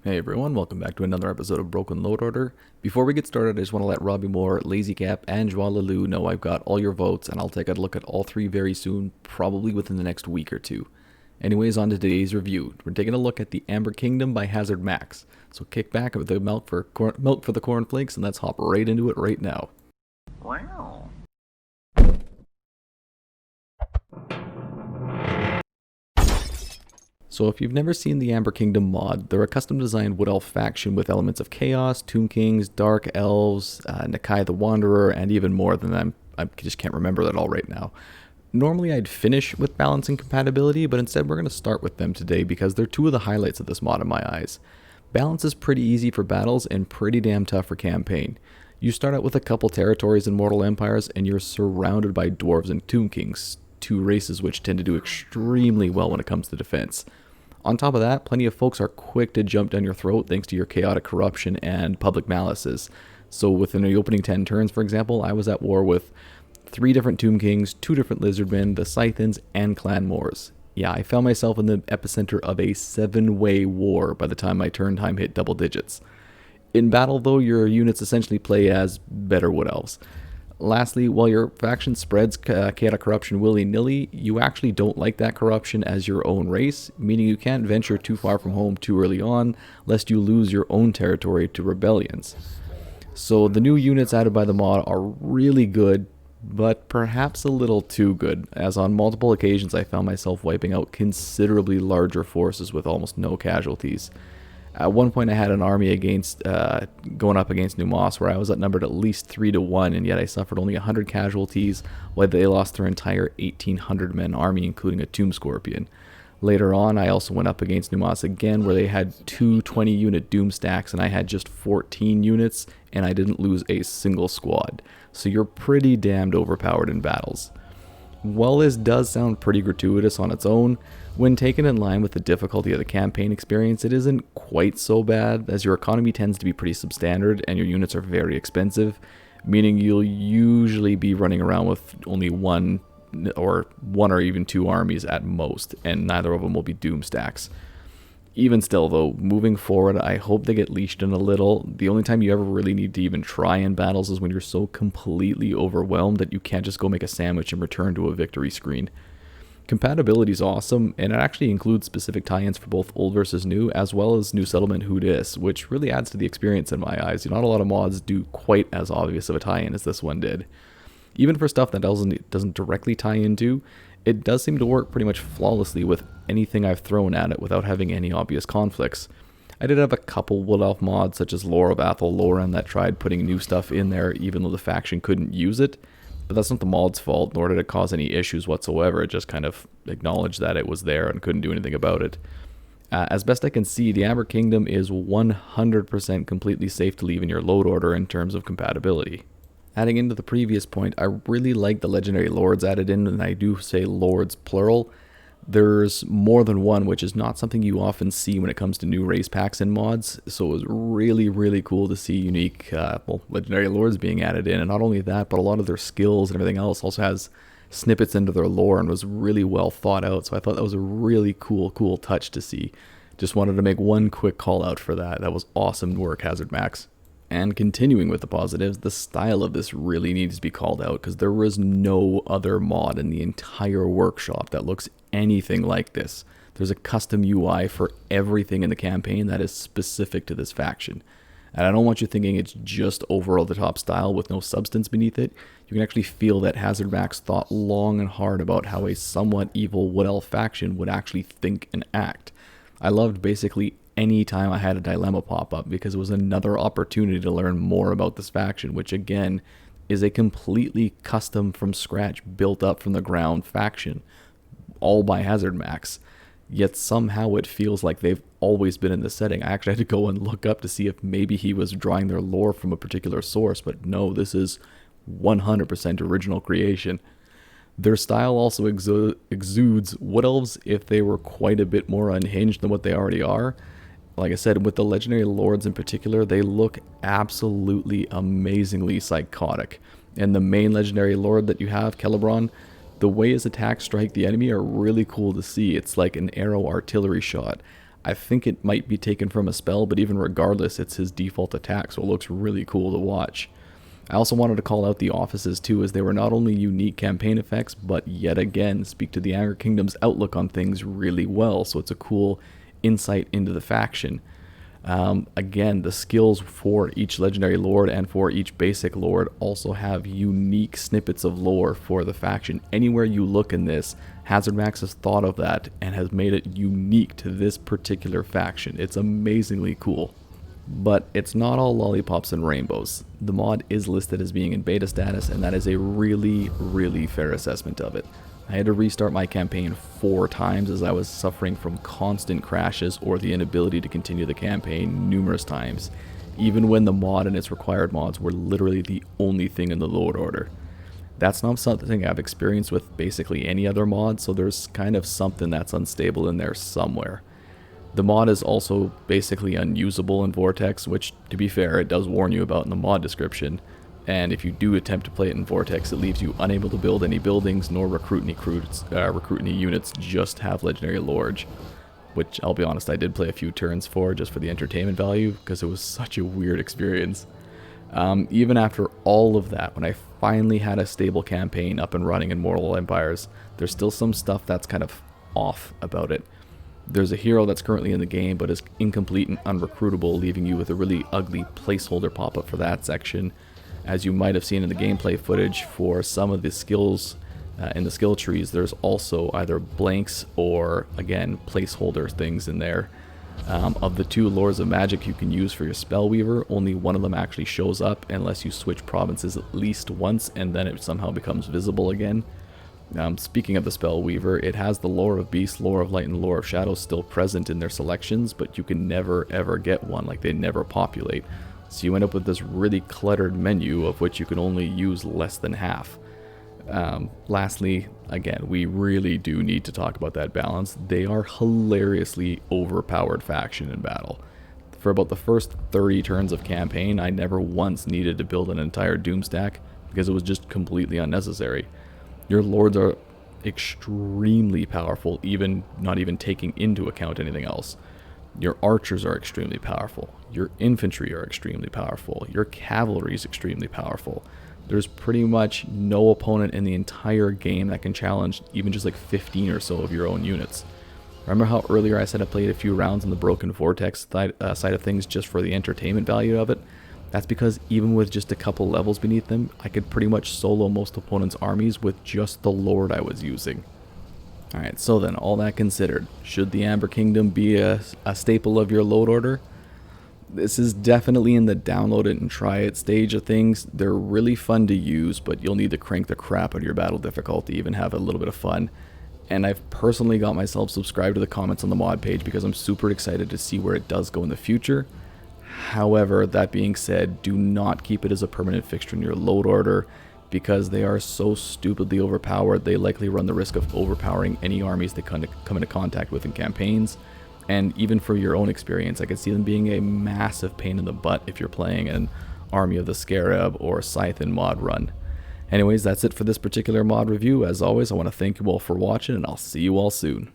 Hey everyone, welcome back to another episode of Broken Load Order. Before we get started, I just want to let Robbie Moore, Lazy Cap, and Joie Lalou know I've got all your votes, and I'll take a look at all three very soon, probably within the next week or two. Anyways, on to today's review. We're taking a look at the Amber Kingdom by Hazard Max. So kick back with the milk for the cornflakes, and let's hop right into it right now. Wow. So if you've never seen the Amber Kingdom mod, they're a custom designed Wood Elf faction with elements of Chaos, Tomb Kings, Dark Elves, Nakai the Wanderer, and even more than them. I just can't remember that all right now. Normally I'd finish with balance and compatibility, but instead we're going to start with them today because they're two of the highlights of this mod in my eyes. Balance is pretty easy for battles and pretty damn tough for campaign. You start out with a couple territories in Mortal Empires and you're surrounded by Dwarves and Tomb Kings, two races which tend to do extremely well when it comes to defense. On top of that, plenty of folks are quick to jump down your throat thanks to your chaotic corruption and public malices. So within the opening 10 turns, for example, I was at war with 3 different Tomb Kings, 2 different Lizardmen, the Scythans, and Clan Moors. Yeah, I found myself in the epicenter of a 7-way war by the time my turn time hit double digits. In battle, though, your units essentially play as better Wood Elves. Lastly, while your faction spreads chaotic corruption willy-nilly, you actually don't like that corruption as your own race, meaning you can't venture too far from home too early on, lest you lose your own territory to rebellions. So the new units added by the mod are really good, but perhaps a little too good, as on multiple occasions I found myself wiping out considerably larger forces with almost no casualties. At one point I had an army going up against New Moss where I was outnumbered at least 3 to 1, and yet I suffered only 100 casualties while they lost their entire 1800 men army, including a Tomb Scorpion. Later on, I also went up against New Moss again where they had 2 20-unit Doom stacks and I had just 14 units, and I didn't lose a single squad. So you're pretty damned overpowered in battles. While this does sound pretty gratuitous on its own, when taken in line with the difficulty of the campaign experience, it isn't quite so bad, as your economy tends to be pretty substandard and your units are very expensive, meaning you'll usually be running around with only one or even 2 armies at most, and neither of them will be Doom stacks. Even still, though, moving forward, I hope they get leashed in a little. The only time you ever really need to even try in battles is when you're so completely overwhelmed that you can't just go make a sandwich and return to a victory screen. Compatibility is awesome, and it actually includes specific tie-ins for both old versus new, as well as New Settlement Who Dis, which really adds to the experience in my eyes. Not a lot of mods do quite as obvious of a tie-in as this one did. Even for stuff that doesn't directly tie into, it does seem to work pretty much flawlessly with anything I've thrown at it without having any obvious conflicts. I did have a couple Wood Elf mods such as Lore of Athel Loren that tried putting new stuff in there even though the faction couldn't use it, but that's not the mod's fault, nor did it cause any issues whatsoever. It just kind of acknowledged that it was there and couldn't do anything about it. As best I can see, the Amber Kingdom is 100% completely safe to leave in your load order in terms of compatibility. Adding into the previous point, I really like the legendary lords added in, and I do say lords plural. There's more than one, which is not something you often see when it comes to new race packs and mods, so it was really cool to see unique, legendary lords being added in, and not only that, but a lot of their skills and everything else also has snippets into their lore and was really well thought out, so I thought that was a really cool touch to see. Just wanted to make one quick call out for that. That was awesome work, Hazard Max. And continuing with the positives, the style of this really needs to be called out because there was no other mod in the entire workshop that looks anything like this. There's a custom UI for everything in the campaign that is specific to this faction. And I don't want you thinking it's just over the top style with no substance beneath it. You can actually feel that Hazard Max thought long and hard about how a somewhat evil Wood Elf faction would actually think and act. I loved basically any time I had a dilemma pop up because it was another opportunity to learn more about this faction, which again is a completely custom from scratch, built up from the ground faction, all by Hazard Max. Yet somehow it feels like they've always been in this setting. I actually had to go and look up to see if maybe he was drawing their lore from a particular source, but no, this is 100% original creation. Their style also exudes Wood Elves if they were quite a bit more unhinged than what they already are. Like I said, with the legendary lords in particular, they look absolutely amazingly psychotic. And the main legendary lord that you have, Celebron, the way his attacks strike the enemy are really cool to see. It's like an arrow artillery shot. I think it might be taken from a spell, but even regardless, it's his default attack, so it looks really cool to watch. I also wanted to call out the offices too, as they were not only unique campaign effects, but yet again speak to the Amber Kingdom's outlook on things really well, so it's a cool insight into the faction. Again, the skills for each legendary lord and for each basic lord also have unique snippets of lore for the faction. Anywhere you look in this, Hazard Max has thought of that and has made it unique to this particular faction. It's amazingly cool. But it's not all lollipops and rainbows. The mod is listed as being in beta status, and that is a really, really fair assessment of it. I had to restart my campaign 4 times as I was suffering from constant crashes or the inability to continue the campaign numerous times, even when the mod and its required mods were literally the only thing in the load order. That's not something I've experienced with basically any other mod, so there's kind of something that's unstable in there somewhere. The mod is also basically unusable in Vortex, which, to be fair, it does warn you about in the mod description. And if you do attempt to play it in Vortex, it leaves you unable to build any buildings nor recruit any units, just have Legendary Lords. Which, I'll be honest, I did play a few turns for, just for the entertainment value, because it was such a weird experience. Even after all of that, when I finally had a stable campaign up and running in Mortal Empires, there's still some stuff that's kind of off about it. There's a hero that's currently in the game but is incomplete and unrecruitable, leaving you with a really ugly placeholder pop-up for that section. As you might have seen in the gameplay footage, for some of the skills in the skill trees, there's also either blanks or, again, placeholder things in there. Of the 2 Lords of Magic you can use for your Spellweaver, only one of them actually shows up unless you switch provinces at least once, and then it somehow becomes visible again. Speaking of the Spellweaver, it has the Lore of Beast, Lore of Light, and Lore of Shadow still present in their selections, but you can never ever get one, like they never populate. So you end up with this really cluttered menu of which you can only use less than half. Lastly, again, we really do need to talk about that balance. They are hilariously overpowered faction in battle. For about the first 30 turns of campaign, I never once needed to build an entire Doom stack because it was just completely unnecessary. Your lords are extremely powerful, not even taking into account anything else. Your archers are extremely powerful. Your infantry are extremely powerful. Your cavalry is extremely powerful. There's pretty much no opponent in the entire game that can challenge even just like 15 or so of your own units. Remember how earlier I said I played a few rounds on the Broken Vortex side of things just for the entertainment value of it? That's because even with just a couple levels beneath them, I could pretty much solo most opponents' armies with just the Lord I was using. Alright, so then, all that considered, should the Amber Kingdom be a staple of your load order? This is definitely in the download it and try it stage of things. They're really fun to use, but you'll need to crank the crap out of your battle difficulty, even have a little bit of fun. And I've personally got myself subscribed to the comments on the mod page because I'm super excited to see where it does go in the future. However, that being said, do not keep it as a permanent fixture in your load order, because they are so stupidly overpowered. They likely run the risk of overpowering any armies they come into contact with in campaigns. And even for your own experience, I could see them being a massive pain in the butt if you're playing an Army of the Scarab or Scythe mod run. Anyways, that's it for this particular mod review. As always, I want to thank you all for watching, and I'll see you all soon.